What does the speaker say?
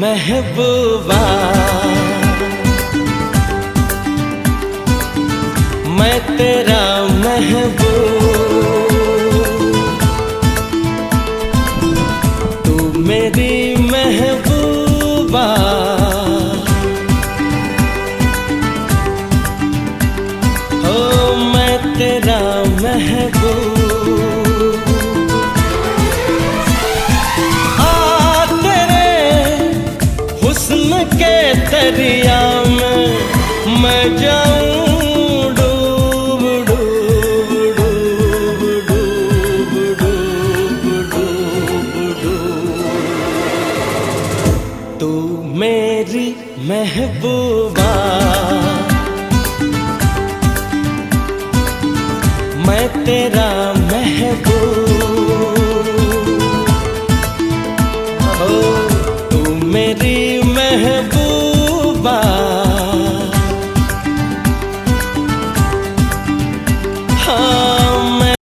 महबूबा, मैं तेरा महबूब, तू मेरी महबूबा। हो मैं तेरा महबूब। के दरिया में मैं जाऊं डूब डूब डूब डूब डूब डूब डूब। तू मेरी महबूबा, मैं तेरा महबूब। हो तू मेरी महबूबा। हाँ